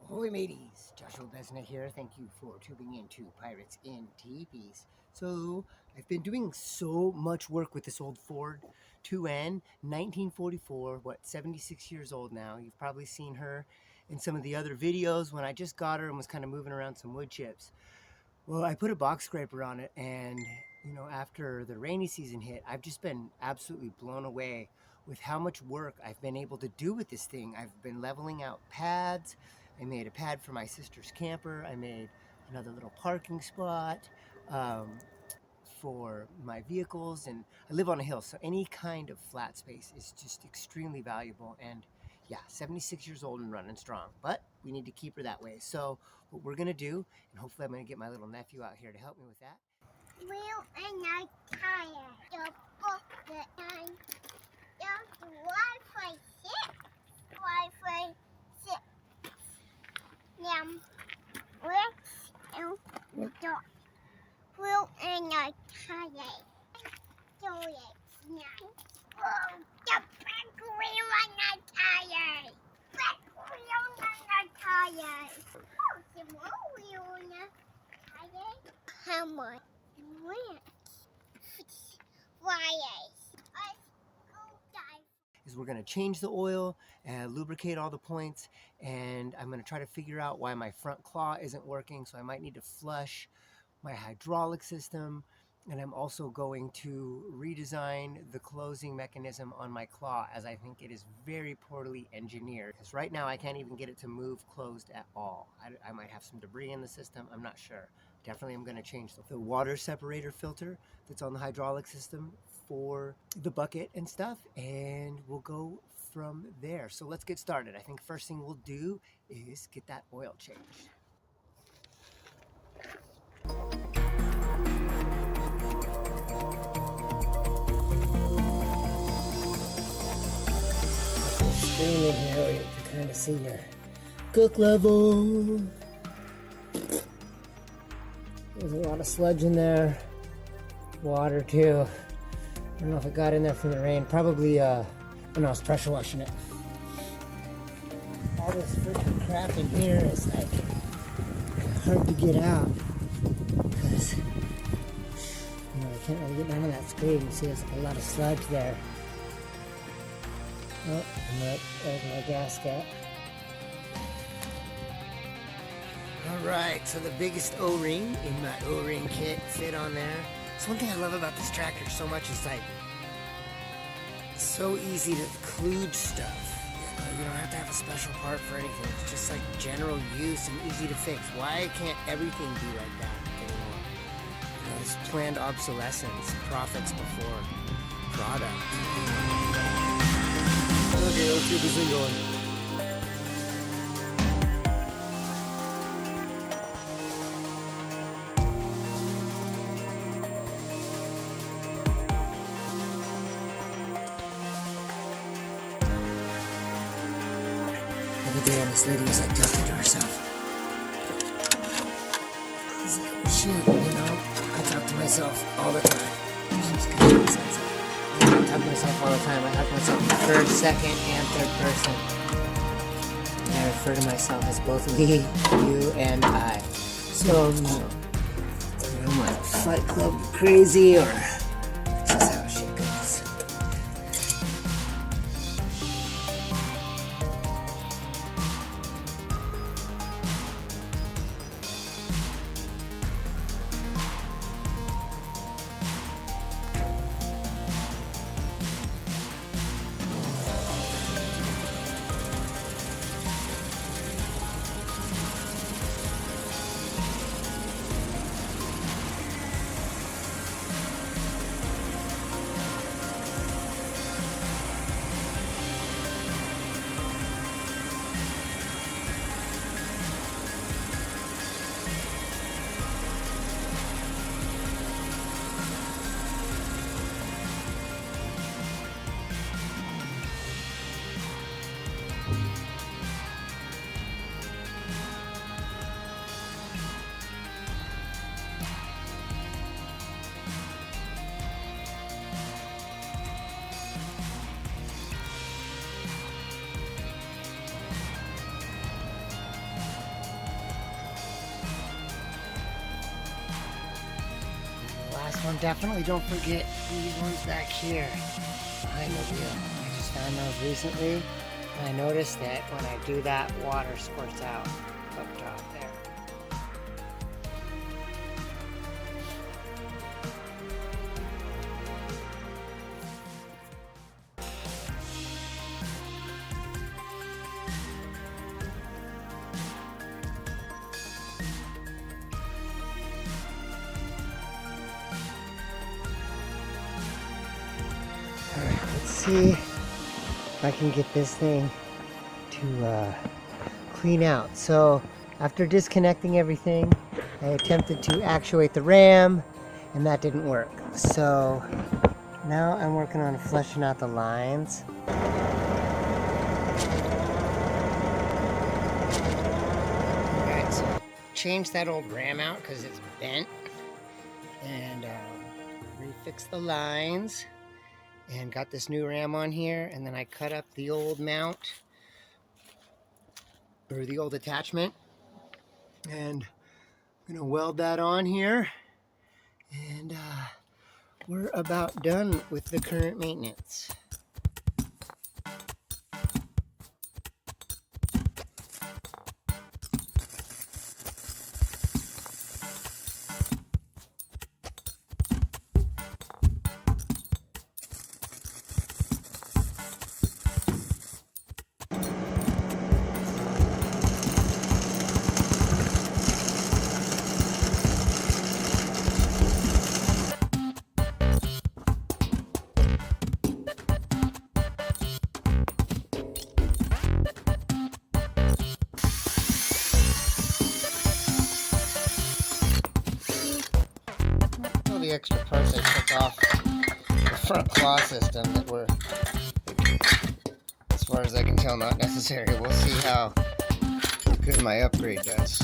Holy mateys, Joshua Besna here. Thank you for tuning in to Pirates in Teepees. So, I've been doing so much work with this old Ford 2N, 1944, 76 years old now. You've probably seen her in some of the other videos when I just got her and was kind of moving around some wood chips. Well, I put a box scraper on it, and after the rainy season hit, I've just been absolutely blown away with how much work I've been able to do with this thing. I've been leveling out pads. I made a pad for my sister's camper. I made another little parking spot for my vehicles, and I live on a hill, so any kind of flat space is just extremely valuable. And yeah, 76 years old and running strong, but we need to keep her that way. So what we're gonna do, and hopefully I'm gonna get my little nephew out here to help me with that. Wheel and I tire. The book the time. The Wi-Fi 6. Wi-Fi 6. Let's the dog. Wheel and I tire. So it's now. Oh, the back wheel and I tire. Back wheel and I tire. Oh, the more wheel and I tire. How much? Is we're going to change the oil and lubricate all the points, and I'm going to try to figure out why my front claw isn't working, so I might need to flush my hydraulic system, and I'm also going to redesign the closing mechanism on my claw, as I think it is very poorly engineered, because right now I can't even get it to move closed at all. I might have some debris in the system, I'm not sure. Definitely I'm going to change the water separator filter that's on the hydraulic system for the bucket and stuff, and we'll go from there. So let's get started. I think first thing we'll do is get that oil changed. Screen in here where you can kind of see your cook level. There's a lot of sludge in there. Water too. I don't know if it got in there from the rain. Probably when I was pressure washing it. All this freaking crap in here is like hard to get out because I can't really get none of that screen. You see there's a lot of sludge there. Oh, and there's my gasket. Alright, so the biggest O-ring in my O-ring kit fit on there. So one thing I love about this tractor so much is like, it's so easy to kludge stuff. You don't have to have a special part for anything. It's just like general use and easy to fix. Why can't everything be like that anymore? This planned obsolescence, profits before product. Okay, let's get this thing going. The other day, this lady was like talking to herself. I was like, oh shit, I talk to myself all the time. She's kind of sense. I talk to myself all the time. I talk to myself in first, second, and third person. And I refer to myself as both me, you, and I. So, I'm like Fight Club crazy, or just how shit goes. Oh, and definitely don't forget these ones back here behind the wheel. I just found those recently, and I noticed that when I do that, water squirts out up top there. Alright, let's see if I can get this thing to clean out. So after disconnecting everything, I attempted to actuate the ram, and that didn't work. So now I'm working on fleshing out the lines. Alright, so change that old ram out because it's bent, and refix the lines, and got this new ram on here. And then I cut up the old mount, or the old attachment, and I'm gonna weld that on here, and we're about done with the current maintenance. All the extra parts I took off the front claw system that were, as far as I can tell, not necessary. We'll see how good my upgrade does.